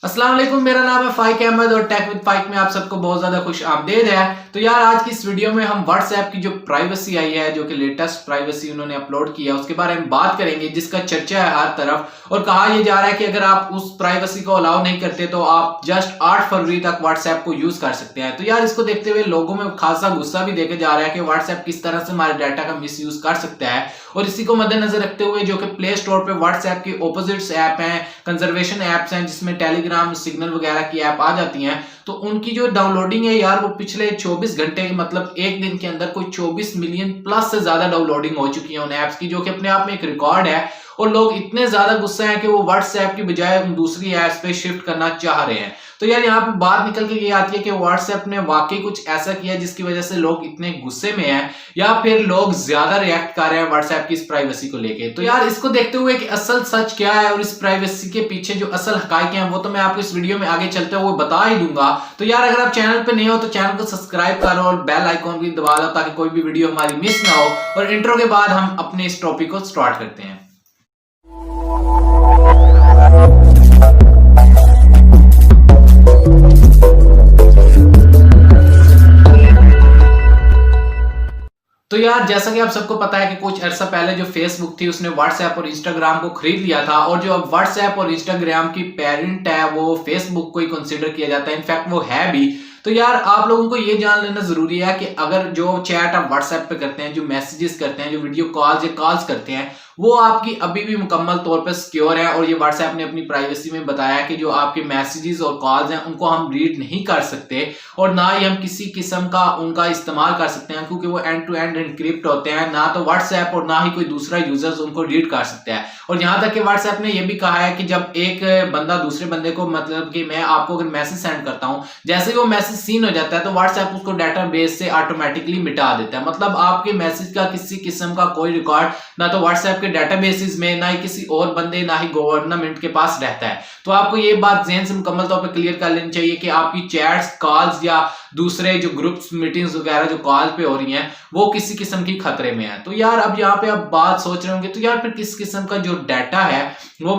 अस्सलाम वालेकुम, मेरा नाम है फाइक अहमद और टेक विद फाइक में आप सबको बहुत ज्यादा खुश आमदेद है। तो यार आज की इस वीडियो में हम व्हाट्सएप की जो प्राइवेसी आई है, जो कि लेटेस्ट प्राइवेसी उन्होंने अपलोड किया, उसके बारे में बात करेंगे, जिसका चर्चा है हर तरफ। और कहा यह जा रहा है कि अगर आप उस प्राइवेसी को अलाउ नहीं करते तो आप जस्ट 8 फरवरी तक व्हाट्सएप को यूज कर सकते हैं। तो यार इसको देखते हुए लोगों में खासा गुस्सा भी देखा जा रहा है कि व्हाट्सएप किस तरह से हमारे डाटा का मिस यूज कर सकता है। और इसी को मद्देनजर रखते हुए जो कि प्ले स्टोर पे व्हाट्सएप के ऑपोजिट्स ऐप हैं, कंजर्वेशन ऐप्स हैं, जिसमें टेलीग्राम, सिग्नल वगैरह की ऐप आ जाती हैं, तो उनकी जो डाउनलोडिंग है यार वो पिछले 24 घंटे मतलब एक दिन के अंदर कोई 24 मिलियन प्लस से ज्यादा डाउनलोडिंग हो चुकी है उन ऐप्स की, जो कि अपने आप में एक रिकॉर्ड है। और लोग इतने ज्यादा गुस्सा हैं कि वो व्हाट्सएप की बजाय दूसरी ऐप्स पे शिफ्ट करना चाह रहे हैं। तो यार यहाँ पे बात निकल के ये आती है कि व्हाट्सएप ने वाकई कुछ ऐसा किया जिसकी वजह से लोग इतने गुस्से में हैं, या फिर लोग ज्यादा रिएक्ट कर रहे हैं व्हाट्सएप की इस प्राइवेसी को लेके। तो यार इसको देखते हुए कि असल सच क्या है और इस प्राइवेसी के पीछे जो असल हकाइक हैं वो तो मैं आपको इस वीडियो में आगे चलते हुए बता ही दूंगा। तो यार अगर आप चैनल पे नहीं हो तो चैनल को सब्सक्राइब करो और बेल आइकॉन भी दबा लो ताकि कोई भी वीडियो हमारी मिस ना हो। और इंट्रो के बाद हम अपने इस टॉपिक को स्टार्ट करते हैं। तो यार जैसा कि आप सबको पता है कि कुछ अर्सा पहले जो फेसबुक थी उसने व्हाट्सएप और इंस्टाग्राम को खरीद लिया था, और जो अब व्हाट्सएप और इंस्टाग्राम की पेरेंट है वो फेसबुक को ही कंसीडर किया जाता है, इनफैक्ट वो है भी। तो यार आप लोगों को ये जान लेना जरूरी है कि अगर जो चैट आप व्हाट्सएप पे करते हैं, जो मैसेजेस करते हैं, जो वीडियो कॉल्स या कॉल्स करते हैं, वो आपकी अभी भी मुकम्मल तौर पर सिक्योर है। और ये व्हाट्सएप ने अपनी प्राइवेसी में बताया कि जो आपके मैसेजेस और कॉल्स हैं उनको हम रीड नहीं कर सकते, और ना ही हम किसी किस्म का उनका इस्तेमाल कर सकते हैं, क्योंकि वो एंड टू एंड एनक्रिप्ट होते हैं। ना तो व्हाट्सएप और ना ही कोई दूसरा यूजर्स उनको रीड कर सकता है। और यहाँ तक कि व्हाट्सएप ने यह भी कहा है कि जब एक बंदा दूसरे बंदे को, मतलब कि मैं आपको अगर मैसेज सेंड करता हूँ, जैसे ही वो मैसेज सीन हो जाता है तो व्हाट्सएप उसको डाटाबेस से ऑटोमेटिकली मिटा देता है। मतलब आपके मैसेज का किसी किस्म का कोई रिकॉर्ड ना तो व्हाट्सएप के डाटाबेसेस में, ना ही किसी और बंदे, ना ही गवर्नमेंट के पास रहता है। तो आपको ये बात ज़हन से मुकम्मल तौर पर क्लियर कर लेनी चाहिए कि आपकी चैट्स, कॉल्स या दूसरे जो ग्रुप्स, मीटिंग्स वगैरह जो कॉल पे हो रही हैं वो किसी किस्म की खतरे में है। तो यार अब यहाँ पे आप बात सोच रहे होंगे तो यार फिर किस किस्म का जो डाटा है वो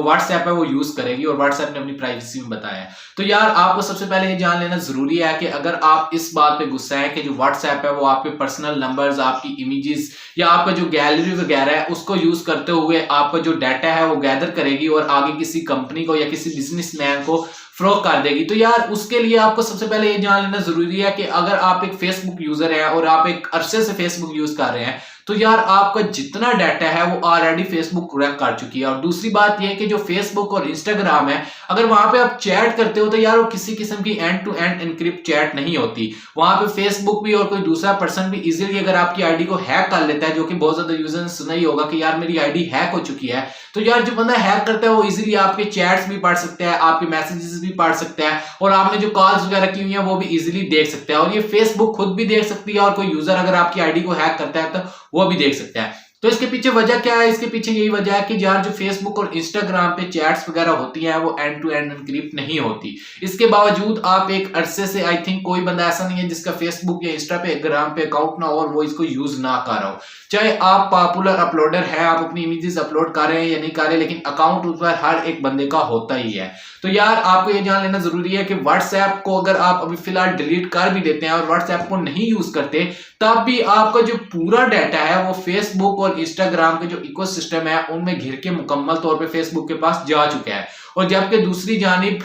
व्हाट्सएप है वो यूज करेगी, और व्हाट्सएप ने अपनी प्राइवेसी में बताया है। तो यार आपको सबसे पहले ये जान लेना जरूरी है कि अगर आप इस बात पे गुस्सा है कि जो व्हाट्सएप है वो आपके पर्सनल नंबर्स, आपकी इमेजेस या आपका जो गैलरी वगैरह है उसको यूज करते हुए आपका जो डाटा है वो गैदर करेगी और आगे किसी कंपनी को या किसी बिजनेसमैन को फ्रोग कर देगी। तो यार उसके लिए आपको सबसे पहले ये जान लेना जरूरी है कि अगर आप एक फेसबुक यूजर है और आप एक अरसे से फेसबुक यूज कर रहे हैं तो यार आपका जितना डाटा है वो ऑलरेडी फेसबुक क्रैक कर चुकी है। और दूसरी बात यह है कि जो फेसबुक और इंस्टाग्राम है, अगर वहां पे आप चैट करते हो तो यार वो किसी किस्म की end to end encrypt chat नहीं होती। वहां पे फेसबुक भी और कोई दूसरा पर्सन भी इजीली अगर आपकी आईडी को हैक कर लेता है, जो कि बहुत ज्यादा यूजर ने सुना ही होगा कि यार मेरी आईडी हैक हो चुकी है, तो यार जो बंदा हैक करता है वो इजीली आपके चैट्स भी पढ़ सकता है, आपके मैसेजेस भी पढ़ सकता है, और आपने जो कॉल्स वगैरह की हुई है वो भी इजीली देख सकता है। और ये फेसबुक खुद भी देख सकती है, और कोई यूजर अगर आपकी आईडी को हैक करता है तो वो भी देख सकता है। तो इसके पीछे वजह क्या है? इसके पीछे यही वजह है कि यार जो फेसबुक और इंस्टाग्राम पे चैट्स वगैरह होती हैं वो एंड टू एंड एनक्रिप्ट नहीं होती। इसके बावजूद आप एक अरसे से, आई थिंक कोई बंदा ऐसा नहीं है जिसका फेसबुक या इंस्टाग्राम पे अकाउंट ना हो और वो इसको यूज ना कर रहा हो। चाहे आप पॉपुलर अपलोडर है, आप अपनी इमेजेस अपलोड कर रहे हैं या नहीं कर रहे, लेकिन अकाउंट उस पर हर एक बंदे का होता ही है। तो यार आपको ये जान लेना जरूरी है कि व्हाट्सएप को अगर आप अभी फिलहाल डिलीट कर भी देते हैं और व्हाट्सएप को नहीं यूज करते, तब भी आपका जो पूरा डाटा है वो फेसबुक और इंस्टाग्राम के जो इकोसिस्टम है उनमें घिर के मुकम्मल तौर पे फेसबुक के पास जा चुका है। और जबकि दूसरी जानिब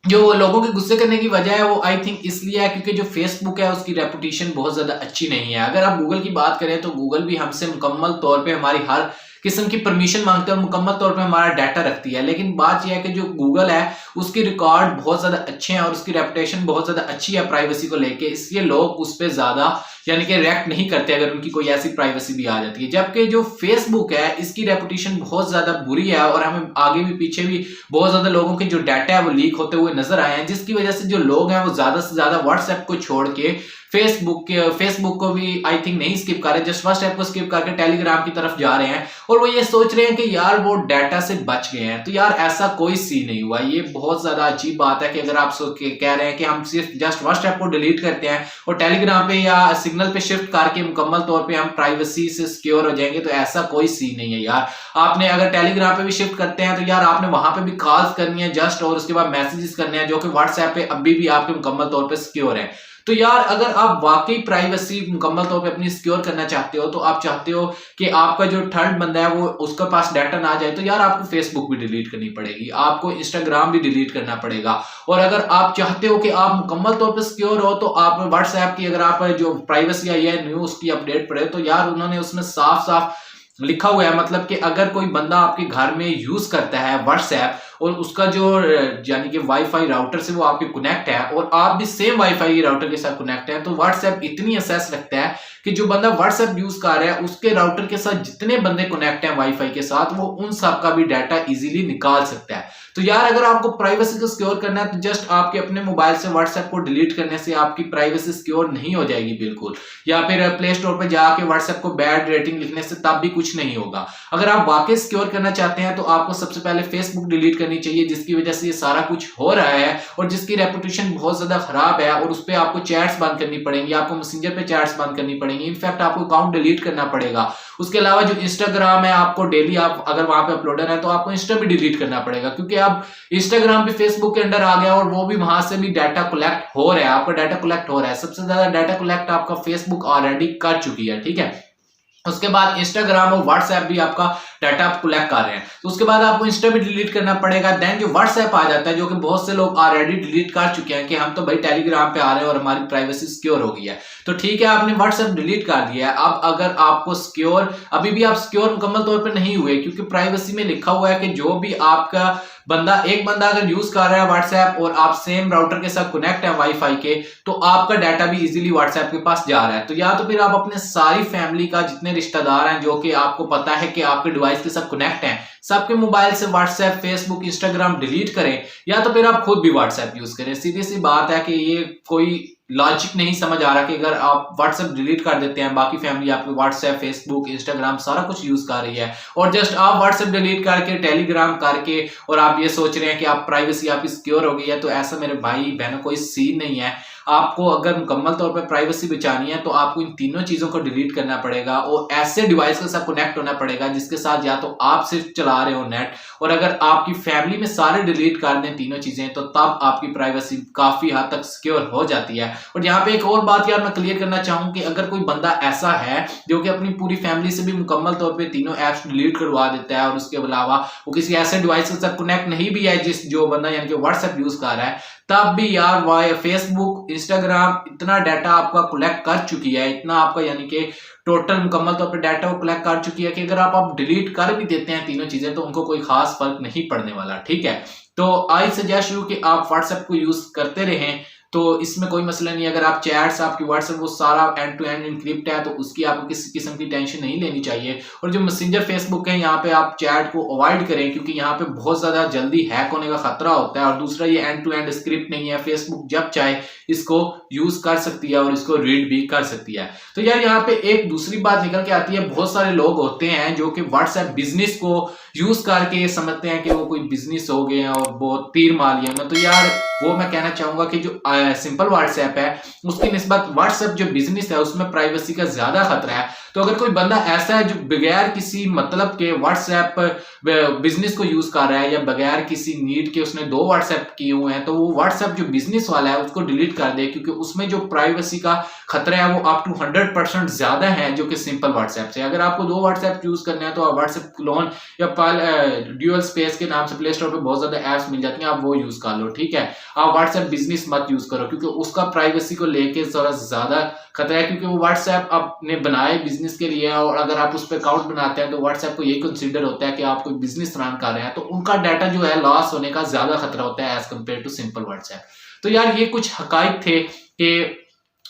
जो लोगों के गुस्से करने की वजह है वो आई थिंक इसलिए है क्योंकि जो फेसबुक है उसकी रेपुटेशन बहुत ज्यादा अच्छी नहीं है। अगर आप गूगल की बात करें तो गूगल भी हमसे मुकम्मल तौर पे हमारी हर किस्म की परमिशन मांगते हैं और मुकम्मल तौर पे हमारा डाटा रखती है, लेकिन बात यह है कि जो गूगल है उसकी रिकॉर्ड बहुत ज्यादा अच्छे हैं और उसकी रेपुटेशन बहुत ज्यादा अच्छी है प्राइवेसी को लेके, इसलिए लोग उस पर ज्यादा यानी कि रिएक्ट नहीं करते अगर उनकी कोई ऐसी प्राइवेसी भी आ जाती है। जबकि जो फेसबुक है इसकी रेपुटेशन बहुत ज्यादा बुरी है, और हमें आगे भी पीछे भी बहुत ज्यादा लोगों के जो डाटा है वो लीक होते हुए नजर आए हैं, जिसकी वजह से जो लोग हैं वो ज्यादा से ज्यादा व्हाट्सएप को छोड़ के फेसबुक को भी आई थिंक नहीं स्किप कर रहे, जस्ट व्हाट्सएप को स्किप करके टेलीग्राम की तरफ जा रहे हैं, और वो ये सोच रहे हैं कि यार वो डाटा से बच गए हैं। तो यार ऐसा कोई सीन नहीं हुआ। ये बहुत ज्यादा अजीब बात है कि अगर आप कह रहे हैं कि हम सिर्फ जस्ट व्हाट्सएप को डिलीट करते हैं और टेलीग्राम पे या सिग्नल पे शिफ्ट करके मुकम्मल तौर पे हम प्राइवेसी से सिक्योर हो जाएंगे, तो ऐसा कोई सीन नहीं है यार। आपने अगर टेलीग्राम पे भी शिफ्ट करते हैं तो यार आपने वहां पे भी कॉल्स करनी है जस्ट, और उसके बाद मैसेजेस करने हैं जो कि व्हाट्सएप पे अभी भी आपके मुकम्मल तौर पे सिक्योर है। तो यार अगर आप वाकई प्राइवेसी मुकम्मल तौर पे अपनी सिक्योर करना चाहते हो, तो आप चाहते हो कि आपका जो थर्ड बंदा है वो उसके पास डाटा ना जाए, तो यार आपको फेसबुक भी डिलीट करनी पड़ेगी, आपको इंस्टाग्राम भी डिलीट करना पड़ेगा। और अगर आप चाहते हो कि आप मुकम्मल तौर पे सिक्योर हो, तो आप व्हाट्सएप की अगर आप जो प्राइवेसी आई है न्यू उसकी अपडेट पढ़े, तो यार उन्होंने उसमें साफ साफ लिखा हुआ है, मतलब कि अगर कोई बंदा आपके घर में यूज करता है व्हाट्सएप और उसका जो यानी कि वाईफाई राउटर से वो आपके कनेक्ट है और आप भी सेम वाईफाई राउटर के साथ कनेक्ट है, तो व्हाट्सएप इतनी एक्सेस रखता है कि जो बंदा व्हाट्सएप यूज कर रहा है उसके राउटर के साथ जितने बंदे कनेक्ट हैं वाईफाई के साथ, वो उन सब का भी डाटा इजीली निकाल सकता है। तो यार अगर आपको प्राइवेसी को सिक्योर करना है, तो जस्ट आपके अपने मोबाइल से व्हाट्सएप को डिलीट करने से आपकी प्राइवेसी सिक्योर नहीं हो जाएगी बिल्कुल, या फिर प्ले स्टोर पे जाके व्हाट्सएप को बैड रेटिंग लिखने से तब भी कुछ नहीं होगा। अगर आप वाकई सिक्योर करना चाहते हैं तो आपको सबसे पहले फेसबुक डिलीट करनी चाहिए, जिसकी वजह से ये सारा कुछ हो रहा है और जिसकी रेपुटेशन बहुत ज्यादा खराब है, और उस पर आपको चैट्स बंद करनी पड़ेंगी, आपको मैसेंजर पे चैट्स बंद करनी पड़ेंगी, इनफैक्ट आपको अकाउंट डिलीट करना पड़ेगा। उसके अलावा जो इंस्टाग्राम है, आपको डेली आप अगर वहां पे अपलोडर है तो आपको इंस्टा भी डिलीट करना पड़ेगा, क्योंकि अब इंस्टाग्राम भी फेसबुक के अंडर आ गया और वो भी वहां से भी डाटा कलेक्ट हो रहा है, आपका डाटा कलेक्ट हो रहा है। सबसे ज्यादा डाटा कलेक्ट आपका फेसबुक ऑलरेडी कर चुकी है, ठीक है। उसके बाद इंस्टाग्राम और व्हाट्सएप भी आपका डाटा आप कलेक्ट कर रहे हैं, तो उसके बाद आपको इंस्टा भी डिलीट करना पड़ेगा। देन जो व्हाट्सएप आ जाता है, जो कि बहुत से लोग ऑलरेडी डिलीट कर चुके हैं कि हम तो भाई टेलीग्राम पे आ रहे हैं और हमारी प्राइवेसी सिक्योर हो गई है, तो ठीक है आपने व्हाट्सएप डिलीट कर दिया है। अब अगर आपको सिक्योर अभी भी आप सिक्योर मुकम्मल तौर पे नहीं हुए, क्योंकि प्राइवेसी में लिखा हुआ है कि जो भी आपका एक बंदा अगर यूज कर रहा है व्हाट्सएप और आप सेम राउटर के साथ कनेक्ट है वाईफाई के, तो आपका डाटा भी इजीली व्हाट्सएप के पास जा रहा है। तो या तो फिर आप अपने सारी फैमिली का जितने रिश्तेदार हैं जो कि आपको पता है कि आपके डिवाइस के साथ कनेक्ट हैं, सबके मोबाइल से व्हाट्सएप, फेसबुक, इंस्टाग्राम डिलीट करें, या तो फिर आप खुद भी व्हाट्सएप यूज करें। सीधी सी बात है कि ये कोई लॉजिक नहीं समझ आ रहा कि अगर आप व्हाट्सएप डिलीट कर देते हैं, बाकी फैमिली आपकी व्हाट्सएप, फेसबुक, इंस्टाग्राम सारा कुछ यूज कर रही है, और जस्ट आप व्हाट्सएप डिलीट करके टेलीग्राम करके और आप ये सोच रहे हैं कि आप प्राइवेसी आपकी सिक्योर हो गई है, तो ऐसा मेरे भाई बहनों कोई सीन नहीं है। आपको अगर मुकम्मल तौर पर प्राइवेसी बचानी है तो आपको इन तीनों चीजों को डिलीट करना पड़ेगा और ऐसे डिवाइस के साथ कनेक्ट होना पड़ेगा जिसके साथ या तो आप सिर्फ चला रहे हो नेट, और अगर आपकी फैमिली में सारे डिलीट कर दें तीनों चीजें, तो तब आपकी प्राइवेसी काफी हद तक सिक्योर हो जाती है। और यहाँ पे एक और बात यार मैं क्लियर करना चाहूँ कि अगर कोई बंदा ऐसा है जो कि अपनी पूरी फैमिली से भी मुकम्मल तौर पे तीनों ऐप्स डिलीट करवा देता है और उसके अलावा वो किसी ऐसे डिवाइस के साथ कनेक्ट नहीं भी है जो बंदा यानी कि व्हाट्सएप यूज कर रहा है, तब भी यार फेसबुक, इंस्टाग्राम इतना डाटा आपका कलेक्ट कर चुकी है, इतना आपका यानी कि टोटल मुकम्मल तौर पे डाटा को कलेक्ट कर चुकी है कि अगर आप डिलीट कर भी देते हैं तीनों चीजें तो उनको कोई खास फर्क नहीं पड़ने वाला, ठीक है। तो आई सजेस्ट यू कि आप व्हाट्सएप को यूज करते रहें, तो इसमें कोई मसला नहीं। अगर आप चैट्स आपकी व्हाट्सएप वो सारा एंड टू एंड इनक्रिप्ट है तो उसकी आपको किसी किस्म की टेंशन नहीं लेनी चाहिए। और जो मैसेंजर फेसबुक है यहाँ पे आप चैट को अवॉइड करें, क्योंकि यहाँ पे बहुत ज्यादा जल्दी हैक होने का खतरा होता है, और दूसरा ये एंड टू एंड स्क्रिप्ट नहीं है, फेसबुक जब चाहे इसको यूज कर सकती है और इसको रीड भी कर सकती है। तो यार यहाँ पे एक दूसरी बात निकल के आती है, बहुत सारे लोग होते हैं जो कि व्हाट्सएप बिजनेस को यूज करके समझते हैं कि वो कोई बिजनेस हो गए हैं और बहुत तीर मार लिया। तो यार वो मैं कहना चाहूंगा कि जो सिंपल व्हाट्सएप है उसकी निस्बत व्हाट्सएप जो बिजनेस है उसमें प्राइवेसी का ज्यादा खतरा है। तो अगर कोई बंदा ऐसा है जो बगैर किसी मतलब के व्हाट्सएप बिजनेस को यूज कर रहा है या बगैर किसी नीड के उसने 2 व्हाट्सएप किए हुए हैं, तो वो व्हाट्सएप जो बिजनेस वाला है उसको डिलीट कर दे, क्योंकि उसमें जो प्राइवेसी का खतरा है वो अप टू 100% ज्यादा है जो कि सिंपल व्हाट्सएप से। अगर आपको 2 व्हाट्सएप यूज करना है तो आप व्हाट्सएप क्लोन या ड्यूअल स्पेस के नाम से प्ले स्टोर पे बहुत ज्यादा एप्स मिल जाती हैं, आप वो यूज कर लो, ठीक है। आप व्हाट्सएप बिजनेस मत यूज करो, क्योंकि उसका प्राइवेसी को लेके थोड़ा ज्यादा खतरा है, क्योंकि वो व्हाट्सएप आपने बनाए बिजनेस के लिए, और अगर आप उस पर अकाउंट बनाते हैं तो व्हाट्सएप को यही कंसीडर होता है कि आप कोई बिजनेस रन कर रहे हैं, तो उनका डाटा जो है लॉस होने का ज्यादा खतरा होता है as compare to simple WhatsApp. तो यार ये कुछ हकाइक थे कि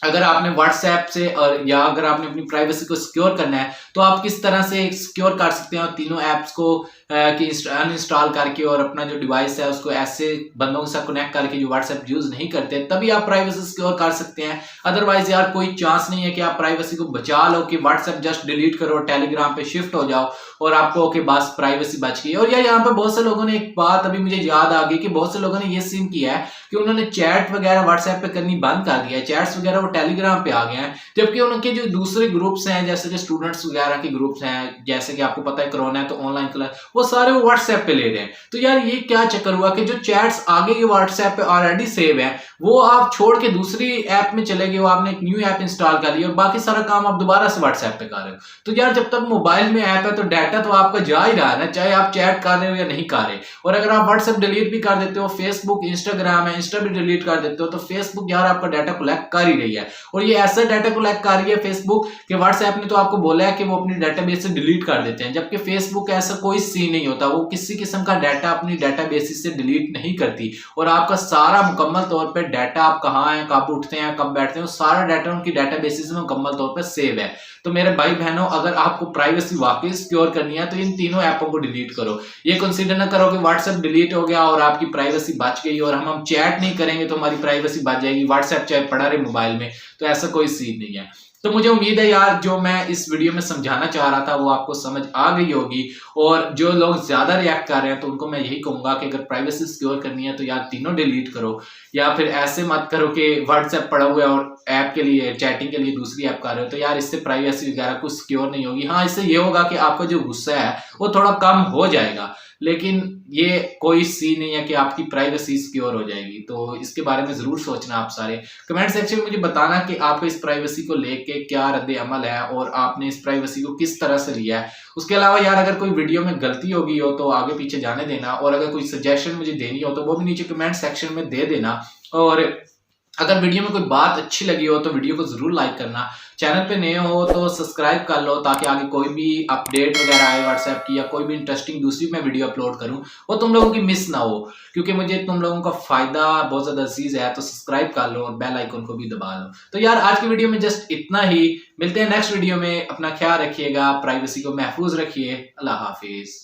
अगर आपने व्हाट्सएप से और या अगर आपने अपनी प्राइवेसी को सिक्योर करना है तो आप किस तरह से सिक्योर कर सकते हैं और तीनों ऐप्स को कि अनइंस्टॉल करके और अपना जो डिवाइस है उसको ऐसे बंदों के साथ कनेक्ट करके जो व्हाट्सएप यूज नहीं करते, तभी आप प्राइवेसी सिक्योर कर सकते हैं। अदरवाइज यार कोई चांस नहीं है कि आप प्राइवेसी को बचा लो कि व्हाट्सएप जस्ट डिलीट करो, टेलीग्राम पे शिफ्ट हो जाओ और आपको ओके बस प्राइवेसी बच गई। और यार यहाँ पे बहुत से लोगों ने एक बात अभी मुझे याद आ गई कि बहुत से लोगों ने ये सीन किया है कि उन्होंने चैट वगैरह व्हाट्सएप पे करनी बंद कर दिया है, चैट्स वगैरह वो टेलीग्राम पे आ गए हैं, जबकि उनके जो दूसरे ग्रुप्स हैं जैसे कि स्टूडेंट्स वगैरह के ग्रुप्स हैं, जैसे कि आपको पता है कोरोना है तो ऑनलाइन क्लास, वो सारे वो व्हाट्सएप पे ले रहे हैं। तो यार ये क्या चक्कर हुआ कि जो चैट्स आगे ये व्हाट्सएप पे ऑलरेडी सेव है वो आप छोड़ के दूसरी ऐप में चले गए, वो आपने एक न्यू ऐप इंस्टॉल कर लिया और बाकी सारा काम आप दोबारा से व्हाट्सएप पे कर रहे हो। तो यार जब तक मोबाइल में ऐप है तो डाटा तो आपका जा ही रहा है ना, चाहे आप चैट कर रहे हो या नहीं कर रहे। और अगर आप व्हाट्सएप डिलीट भी कर देते हो, फेसबुक इंस्टाग्राम है, इंस्टा भी डिलीट कर देते हो, तो फेसबुक यार आपका डाटा कलेक्ट कर ही रही है। और ये ऐसा डाटा कलेक्ट कर रही है फेसबुक कि व्हाट्सएप ने तो आपको बोला है कि वो अपनी डाटाबेस से डिलीट कर देते हैं, जबकि फेसबुक ऐसा कोई सीन नहीं होता, वो किसी किस्म का डाटा अपनी डाटाबेस से डिलीट नहीं करती। और आपका सारा मुकम्मल तौर पर डाटा, आप कहाँ हैं, कब उठते हैं, कब बैठते हैं, वो सारा डाटा उनकी डाटाबेस में मुकम्मल तौर पर सेव है। तो मेरे भाई बहनों, अगर आपको प्राइवेसी वाकई सिक्योर करनी है तो इन तीनों ऐपों को डिलीट करो। ये कंसीडर ना करो कि व्हाट्सएप डिलीट हो गया और आपकी प्राइवेसी बच गई और हम चैट नहीं करेंगे तो हमारी प्राइवेसी बच जाएगी, व्हाट्सएप चाहे पड़ा रहे मोबाइल में, तो ऐसा कोई सीन नहीं है। तो मुझे उम्मीद है यार जो मैं इस वीडियो में समझाना चाह रहा था वो आपको समझ आ गई होगी। और जो लोग ज्यादा रिएक्ट कर रहे हैं तो उनको मैं यही कहूंगा कि अगर प्राइवेसी सिक्योर करनी है तो यार तीनों डिलीट करो, या फिर ऐसे मत करो कि व्हाट्सएप पड़ा हुआ है और ऐप के लिए, चैटिंग के लिए दूसरी ऐप कर रहे हो, तो यार इससे प्राइवेसी वगैरह कुछ सिक्योर नहीं होगी। हाँ, इससे ये होगा कि आपका जो गुस्सा है वो थोड़ा कम हो जाएगा, लेकिन ये कोई सीन नहीं है कि आपकी प्राइवेसी सिक्योर हो जाएगी। तो इसके बारे में जरूर सोचना आप सारे। कमेंट सेक्शन में मुझे बताना कि आपको इस प्राइवेसी को लेके क्या रद्द अमल है और आपने इस प्राइवेसी को किस तरह से लिया है। उसके अलावा यार अगर कोई वीडियो में गलती होगी हो तो आगे पीछे जाने देना, और अगर कोई सजेशन मुझे देनी हो तो वो भी नीचे कमेंट सेक्शन में दे देना। और अगर वीडियो में कोई बात अच्छी लगी हो तो वीडियो को जरूर लाइक करना, चैनल पे नए हो तो सब्सक्राइब कर लो ताकि आगे कोई भी अपडेट वगैरह आए व्हाट्सएप की या कोई भी इंटरेस्टिंग दूसरी मैं वीडियो अपलोड करूं वो तुम लोगों की मिस ना हो, क्योंकि मुझे तुम लोगों का फायदा बहुत ज्यादा अजीज है। तो सब्सक्राइब कर लो और बेल आइकन को भी दबा लो। तो यार आज की वीडियो में जस्ट इतना ही, मिलते हैं नेक्स्ट वीडियो में। अपना ख्याल रखिएगा, प्राइवेसी को महफूज रखिए। अल्लाह हाफिज।